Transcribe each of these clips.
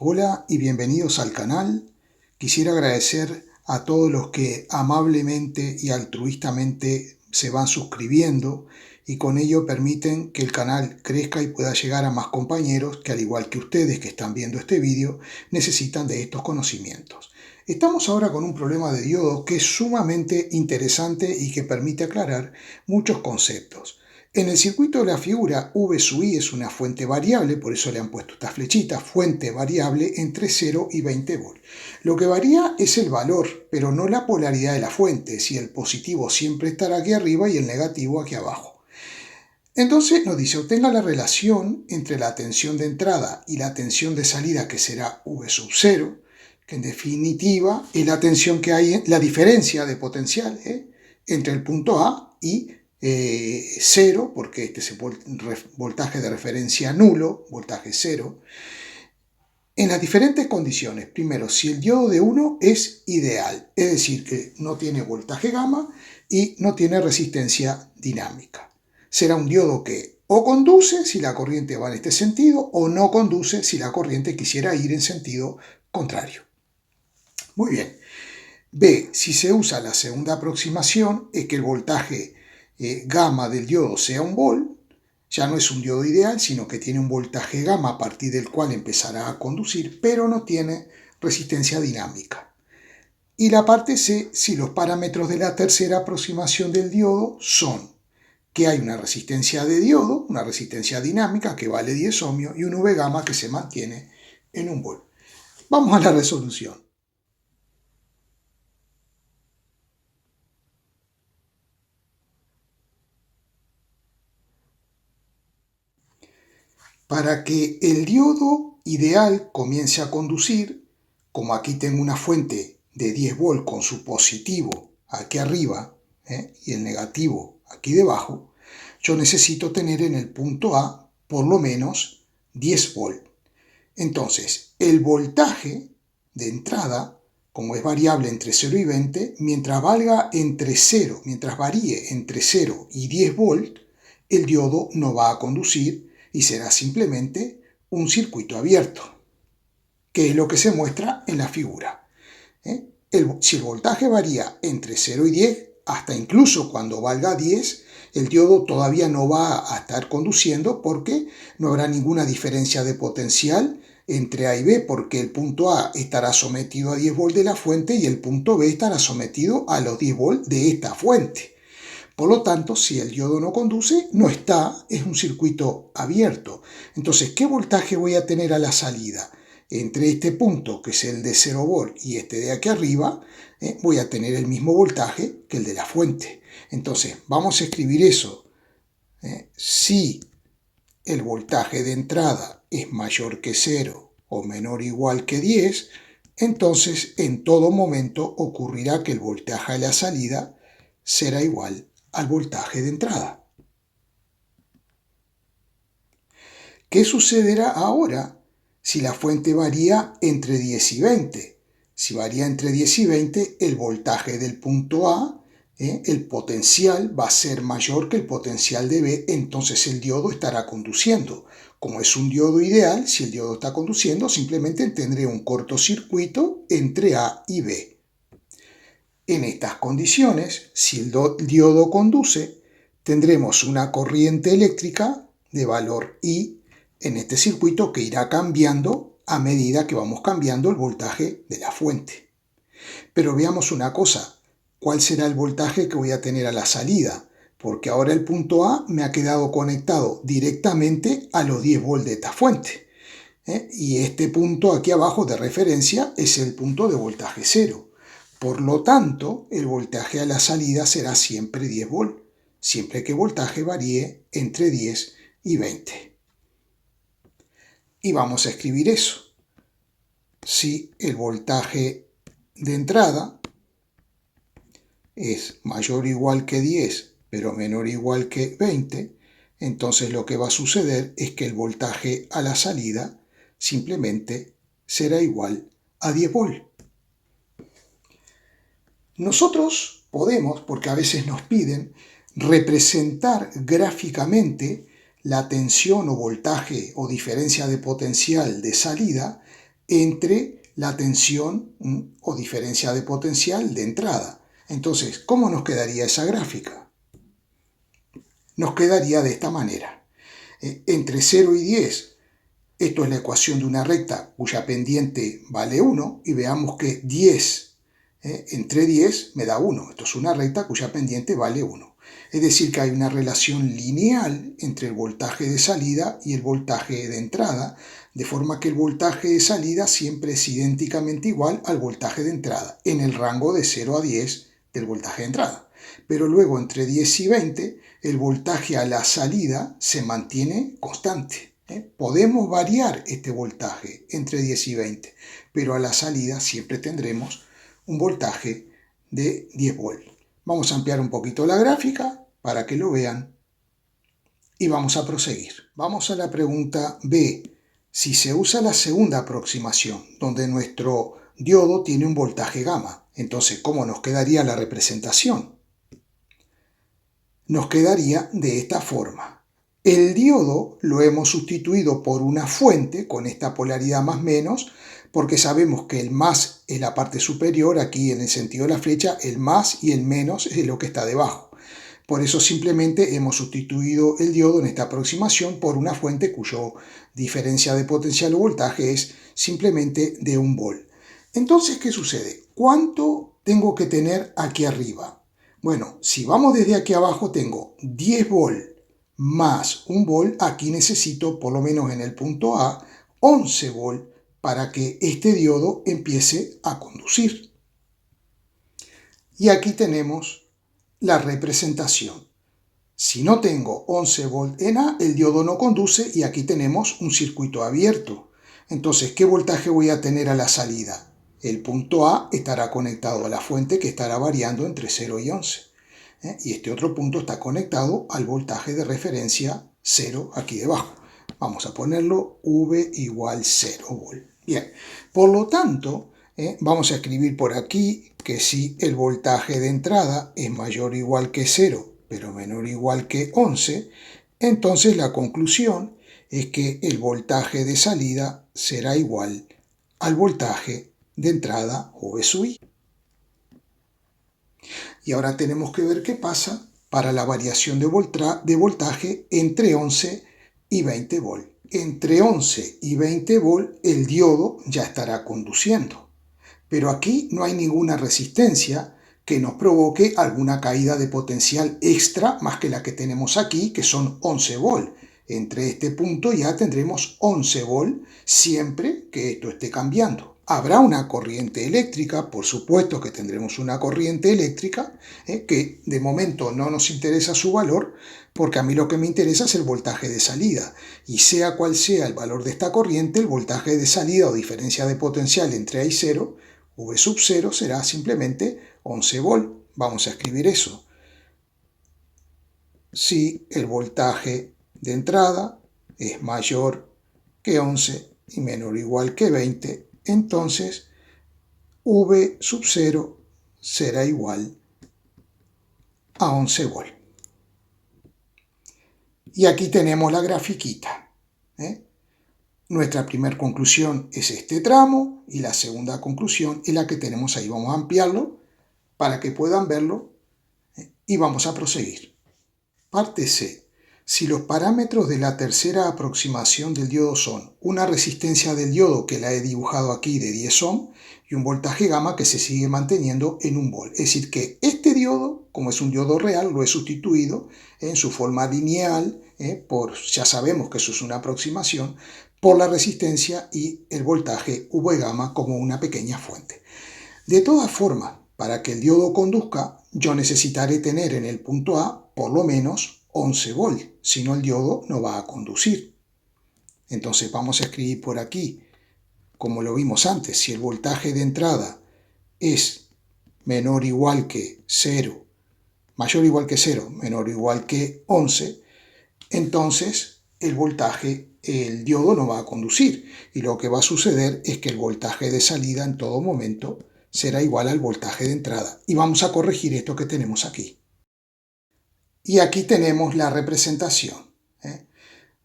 Hola y bienvenidos al canal. Quisiera agradecer a todos los que amablemente y altruistamente se van suscribiendo y con ello permiten que el canal crezca y pueda llegar a más compañeros que, al igual que ustedes que están viendo este vídeo, necesitan de estos conocimientos. Estamos ahora con un problema de diodo que es sumamente interesante y que permite aclarar muchos conceptos. En el circuito de la figura, V sub I es una fuente variable, por eso le han puesto esta flechita, fuente variable entre 0 y 20 volts. Lo que varía es el valor, pero no la polaridad de la fuente, si el positivo siempre estará aquí arriba y el negativo aquí abajo. Entonces nos dice, obtenga la relación entre la tensión de entrada y la tensión de salida, que será V sub 0, que en definitiva es la tensión que hay, la diferencia de potencial entre el punto A y 0, porque este es el voltaje de referencia nulo, voltaje 0, en las diferentes condiciones. Primero, si el diodo de 1 es ideal, es decir, que no tiene voltaje gamma y no tiene resistencia dinámica. Será un diodo que o conduce si la corriente va en este sentido o no conduce si la corriente quisiera ir en sentido contrario. Muy bien. B, si se usa la segunda aproximación, es que el voltaje gamma del diodo sea 1 volt, ya no es un diodo ideal, sino que tiene un voltaje gamma a partir del cual empezará a conducir, pero no tiene resistencia dinámica. Y la parte C, si los parámetros de la tercera aproximación del diodo son que hay una resistencia de diodo, una resistencia dinámica que vale 10 ohmios y un V gamma que se mantiene en 1 volt. Vamos a la resolución. Para que el diodo ideal comience a conducir, como aquí tengo una fuente de 10 volts con su positivo aquí arriba y el negativo aquí debajo, yo necesito tener en el punto A por lo menos 10 volts. Entonces, el voltaje de entrada, como es variable entre 0 y 20, mientras varíe entre 0 y 10 volts, el diodo no va a conducir y será simplemente un circuito abierto, que es lo que se muestra en la figura. Si el voltaje varía entre 0 y 10, hasta incluso cuando valga 10, el diodo todavía no va a estar conduciendo porque no habrá ninguna diferencia de potencial entre A y B, porque el punto A estará sometido a 10 volts de la fuente y el punto B estará sometido a los 10 volts de esta fuente. Por lo tanto, si el diodo no conduce, es un circuito abierto. Entonces, ¿qué voltaje voy a tener a la salida? Entre este punto, que es el de 0 volt, y este de aquí arriba, voy a tener el mismo voltaje que el de la fuente. Entonces, vamos a escribir eso. Si el voltaje de entrada es mayor que 0 o menor o igual que 10, entonces en todo momento ocurrirá que el voltaje a la salida será igual al voltaje de entrada. ¿Qué sucederá ahora si la fuente varía entre 10 y 20? Si varía entre 10 y 20, el voltaje del punto A, el potencial va a ser mayor que el potencial de B, entonces el diodo estará conduciendo. Como es un diodo ideal, si el diodo está conduciendo, simplemente tendré un cortocircuito entre A y B. En estas condiciones, si el diodo conduce, tendremos una corriente eléctrica de valor I en este circuito que irá cambiando a medida que vamos cambiando el voltaje de la fuente. Pero veamos una cosa, ¿cuál será el voltaje que voy a tener a la salida? Porque ahora el punto A me ha quedado conectado directamente a los 10 volts de esta fuente. Y este punto aquí abajo de referencia es el punto de voltaje 0. Por lo tanto, el voltaje a la salida será siempre 10 volts, siempre que el voltaje varíe entre 10 y 20. Y vamos a escribir eso. Si el voltaje de entrada es mayor o igual que 10, pero menor o igual que 20, entonces lo que va a suceder es que el voltaje a la salida simplemente será igual a 10 volts. Nosotros podemos, porque a veces nos piden, representar gráficamente la tensión o voltaje o diferencia de potencial de salida entre la tensión o diferencia de potencial de entrada. Entonces, ¿cómo nos quedaría esa gráfica? Nos quedaría de esta manera. Entre 0 y 10, esto es la ecuación de una recta cuya pendiente vale 1, y veamos que 10 entre 10 me da 1. Esto es una recta cuya pendiente vale 1. Es decir, que hay una relación lineal entre el voltaje de salida y el voltaje de entrada, de forma que el voltaje de salida siempre es idénticamente igual al voltaje de entrada, en el rango de 0 a 10 del voltaje de entrada. Pero luego entre 10 y 20, el voltaje a la salida se mantiene constante. Podemos variar este voltaje entre 10 y 20, pero a la salida siempre tendremos un voltaje de 10 volts. Vamos a ampliar un poquito la gráfica para que lo vean y vamos a proseguir. Vamos a la pregunta B. Si se usa la segunda aproximación, donde nuestro diodo tiene un voltaje gamma, entonces, ¿cómo nos quedaría la representación? Nos quedaría de esta forma. El diodo lo hemos sustituido por una fuente con esta polaridad más menos, porque sabemos que el más es la parte superior, aquí en el sentido de la flecha, el más y el menos es lo que está debajo. Por eso simplemente hemos sustituido el diodo en esta aproximación por una fuente cuyo diferencia de potencial o voltaje es simplemente de 1 volt. Entonces, ¿qué sucede? ¿Cuánto tengo que tener aquí arriba? Bueno, si vamos desde aquí abajo tengo 10 volt más 1 volt. Aquí necesito, por lo menos en el punto A, 11 volt para que este diodo empiece a conducir. Y aquí tenemos la representación. Si no tengo 11 volt en A, el diodo no conduce y aquí tenemos un circuito abierto. Entonces, ¿qué voltaje voy a tener a la salida? El punto A estará conectado a la fuente que estará variando entre 0 y 11. Y este otro punto está conectado al voltaje de referencia 0 aquí debajo. Vamos a ponerlo V igual 0 volt. Bien, por lo tanto, vamos a escribir por aquí que si el voltaje de entrada es mayor o igual que 0, pero menor o igual que 11, entonces la conclusión es que el voltaje de salida será igual al voltaje de entrada V sub I. Y ahora tenemos que ver qué pasa para la variación de voltaje entre 11 y 20 volt. Entre 11 y 20 volt el diodo ya estará conduciendo. Pero aquí no hay ninguna resistencia que nos provoque alguna caída de potencial extra más que la que tenemos aquí, que son 11 volt. Entre este punto ya tendremos 11 volt siempre que esto esté cambiando. Habrá una corriente eléctrica, por supuesto que tendremos una corriente eléctrica, que de momento no nos interesa su valor, porque a mí lo que me interesa es el voltaje de salida. Y sea cual sea el valor de esta corriente, el voltaje de salida o diferencia de potencial entre A y 0, V sub 0 será simplemente 11 volt. Vamos a escribir eso. Si el voltaje de entrada es mayor que 11 y menor o igual que 20, entonces V sub 0 será igual a 11 volt. Y aquí tenemos la grafiquita. Nuestra primera conclusión es este tramo y la segunda conclusión es la que tenemos ahí. Vamos a ampliarlo para que puedan verlo y vamos a proseguir. Parte C. Si los parámetros de la tercera aproximación del diodo son una resistencia del diodo, que la he dibujado aquí, de 10 ohm, y un voltaje gamma que se sigue manteniendo en 1 volt. Es decir, que este diodo, como es un diodo real, lo he sustituido en su forma lineal, ya sabemos que eso es una aproximación, por la resistencia y el voltaje V gamma como una pequeña fuente. De todas formas, para que el diodo conduzca, yo necesitaré tener en el punto A por lo menos 11 volt, si no el diodo no va a conducir. Entonces vamos a escribir por aquí, como lo vimos antes, si el voltaje de entrada es menor o igual que 0, mayor o igual que 0, menor o igual que 11, entonces el diodo no va a conducir y lo que va a suceder es que el voltaje de salida en todo momento será igual al voltaje de entrada. Y vamos a corregir esto que tenemos aquí. Y aquí tenemos la representación.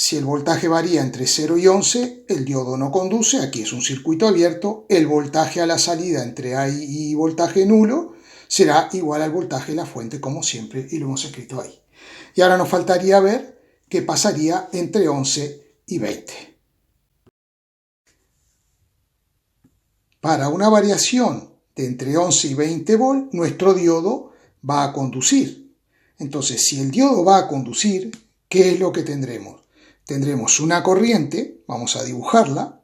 Si el voltaje varía entre 0 y 11, el diodo no conduce, aquí es un circuito abierto, el voltaje a la salida entre A y voltaje nulo será igual al voltaje de la fuente como siempre y lo hemos escrito ahí. Y ahora nos faltaría ver qué pasaría entre 11 y 20. Para una variación de entre 11 y 20 volt, nuestro diodo va a conducir. Entonces, si el diodo va a conducir, ¿qué es lo que tendremos? Tendremos una corriente, vamos a dibujarla,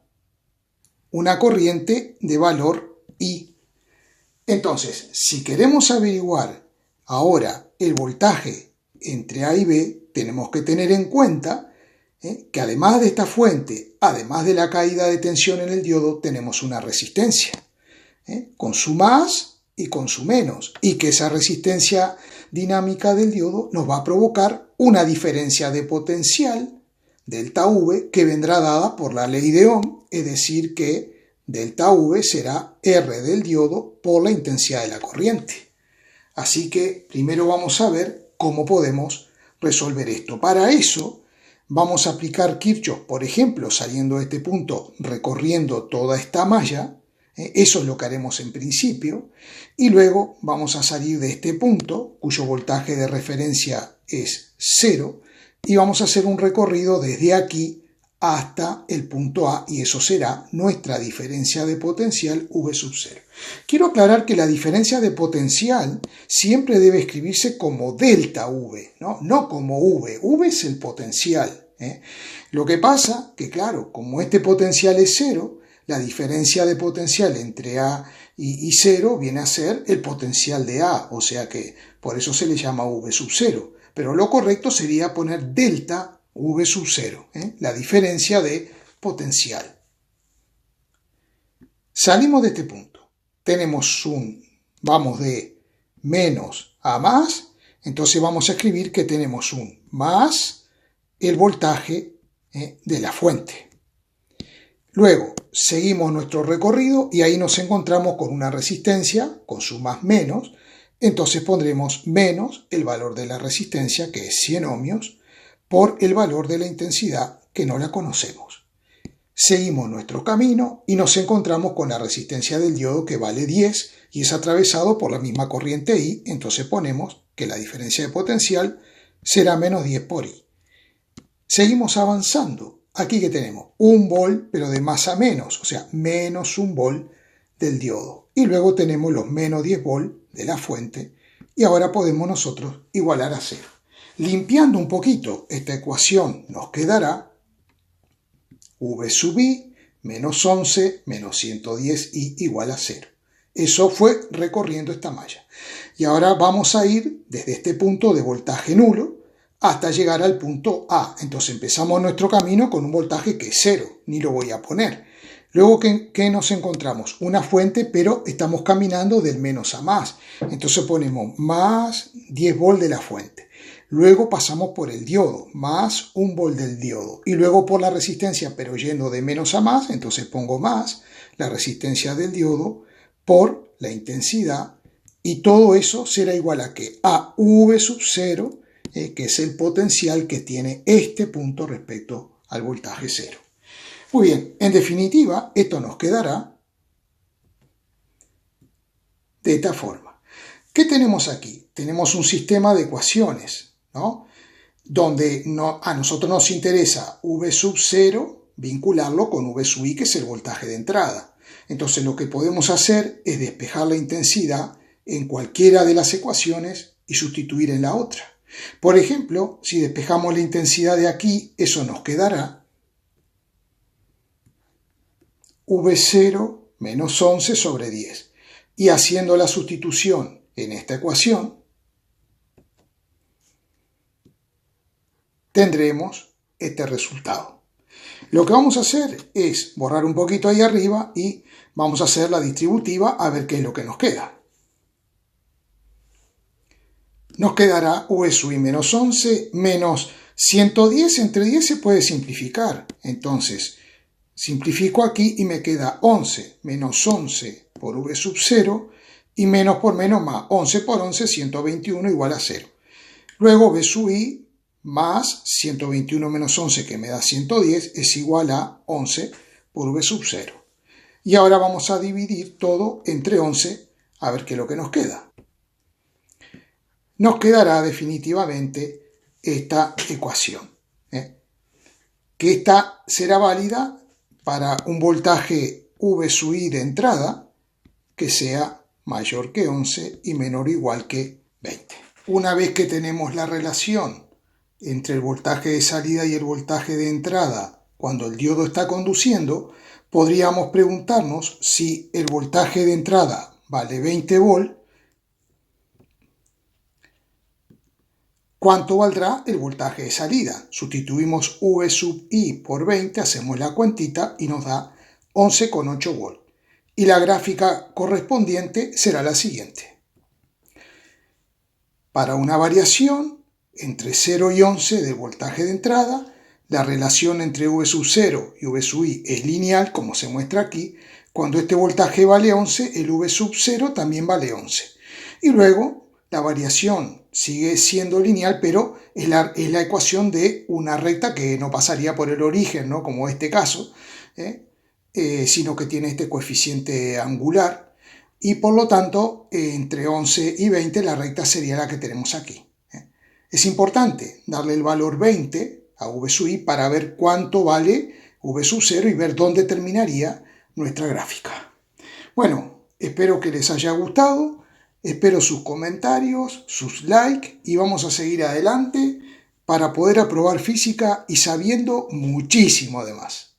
una corriente de valor I. Entonces, si queremos averiguar ahora el voltaje entre A y B, tenemos que tener en cuenta que además de esta fuente, además de la caída de tensión en el diodo, tenemos una resistencia, con su más y con su menos, y que esa resistencia dinámica del diodo nos va a provocar una diferencia de potencial, delta V, que vendrá dada por la ley de Ohm, es decir que delta V será R del diodo por la intensidad de la corriente. Así que primero vamos a ver cómo podemos resolver esto. Para eso vamos a aplicar Kirchhoff, por ejemplo, saliendo de este punto, recorriendo toda esta malla, eso es lo que haremos en principio, y luego vamos a salir de este punto, cuyo voltaje de referencia es 0, y vamos a hacer un recorrido desde aquí hasta el punto A, y eso será nuestra diferencia de potencial V sub 0. Quiero aclarar que la diferencia de potencial siempre debe escribirse como delta V, no como V. V es el potencial. Lo que pasa que, claro, como este potencial es 0, la diferencia de potencial entre A y 0 viene a ser el potencial de A, o sea que por eso se le llama V sub 0. Pero lo correcto sería poner delta V sub 0, la diferencia de potencial. Salimos de este punto. Tenemos vamos de menos a más, entonces vamos a escribir que tenemos un más el voltaje de la fuente. Luego seguimos nuestro recorrido y ahí nos encontramos con una resistencia, con su más menos, entonces pondremos menos el valor de la resistencia, que es 100 ohmios, por el valor de la intensidad, que no la conocemos. Seguimos nuestro camino y nos encontramos con la resistencia del diodo, que vale 10 y es atravesado por la misma corriente I, entonces ponemos que la diferencia de potencial será menos 10 por I. Seguimos avanzando. Aquí que tenemos 1 volt, pero de más a menos, o sea, menos 1 volt del diodo. Y luego tenemos los menos 10 volt de la fuente y ahora podemos nosotros igualar a 0. Limpiando un poquito esta ecuación nos quedará V sub I menos 11 menos 110I igual a 0. Eso fue recorriendo esta malla. Y ahora vamos a ir desde este punto de voltaje nulo hasta llegar al punto A. Entonces empezamos nuestro camino con un voltaje que es 0, ni lo voy a poner. Luego, ¿qué nos encontramos? Una fuente, pero estamos caminando del menos a más. Entonces ponemos más 10 volt de la fuente. Luego pasamos por el diodo, más 1 volt del diodo. Y luego por la resistencia, pero yendo de menos a más, entonces pongo más la resistencia del diodo por la intensidad. Y todo eso será igual a ¿qué? A V sub 0, que es el potencial que tiene este punto respecto al voltaje 0. Muy bien, en definitiva, esto nos quedará de esta forma. ¿Qué tenemos aquí? Tenemos un sistema de ecuaciones, donde a nosotros nos interesa V sub 0 vincularlo con V sub I, que es el voltaje de entrada. Entonces lo que podemos hacer es despejar la intensidad en cualquiera de las ecuaciones y sustituir en la otra. Por ejemplo, si despejamos la intensidad de aquí, eso nos quedará V0 menos 11 sobre 10. Y haciendo la sustitución en esta ecuación, tendremos este resultado. Lo que vamos a hacer es borrar un poquito ahí arriba y vamos a hacer la distributiva a ver qué es lo que nos queda. Nos quedará V sub I menos 11 menos 110. Entre 10 se puede simplificar. Entonces, simplifico aquí y me queda 11 menos 11 por V sub 0 y menos por menos más. 11 por 11, 121 igual a 0. Luego V sub I más 121 menos 11, que me da 110, es igual a 11 por v sub 0. Y ahora vamos a dividir todo entre 11 a ver qué es lo que nos queda. Nos quedará definitivamente esta ecuación, que esta será válida para un voltaje V sub I de entrada que sea mayor que 11 y menor o igual que 20. Una vez que tenemos la relación entre el voltaje de salida y el voltaje de entrada cuando el diodo está conduciendo, podríamos preguntarnos si el voltaje de entrada vale 20 volt, ¿cuánto valdrá el voltaje de salida? Sustituimos V sub I por 20, hacemos la cuentita y nos da 11,8 volt. Y la gráfica correspondiente será la siguiente. Para una variación entre 0 y 11 de voltaje de entrada, la relación entre V sub 0 y V sub I es lineal, como se muestra aquí. Cuando este voltaje vale 11, el V sub 0 también vale 11. Y luego la variación sigue siendo lineal, pero es la ecuación de una recta que no pasaría por el origen, ¿no? Como este caso, sino que tiene este coeficiente angular. Y por lo tanto, entre 11 y 20 la recta sería la que tenemos aquí. Es importante darle el valor 20 a V sub I para ver cuánto vale V sub 0 y ver dónde terminaría nuestra gráfica. Bueno, espero que les haya gustado, espero sus comentarios, sus likes y vamos a seguir adelante para poder aprobar física y sabiendo muchísimo de más.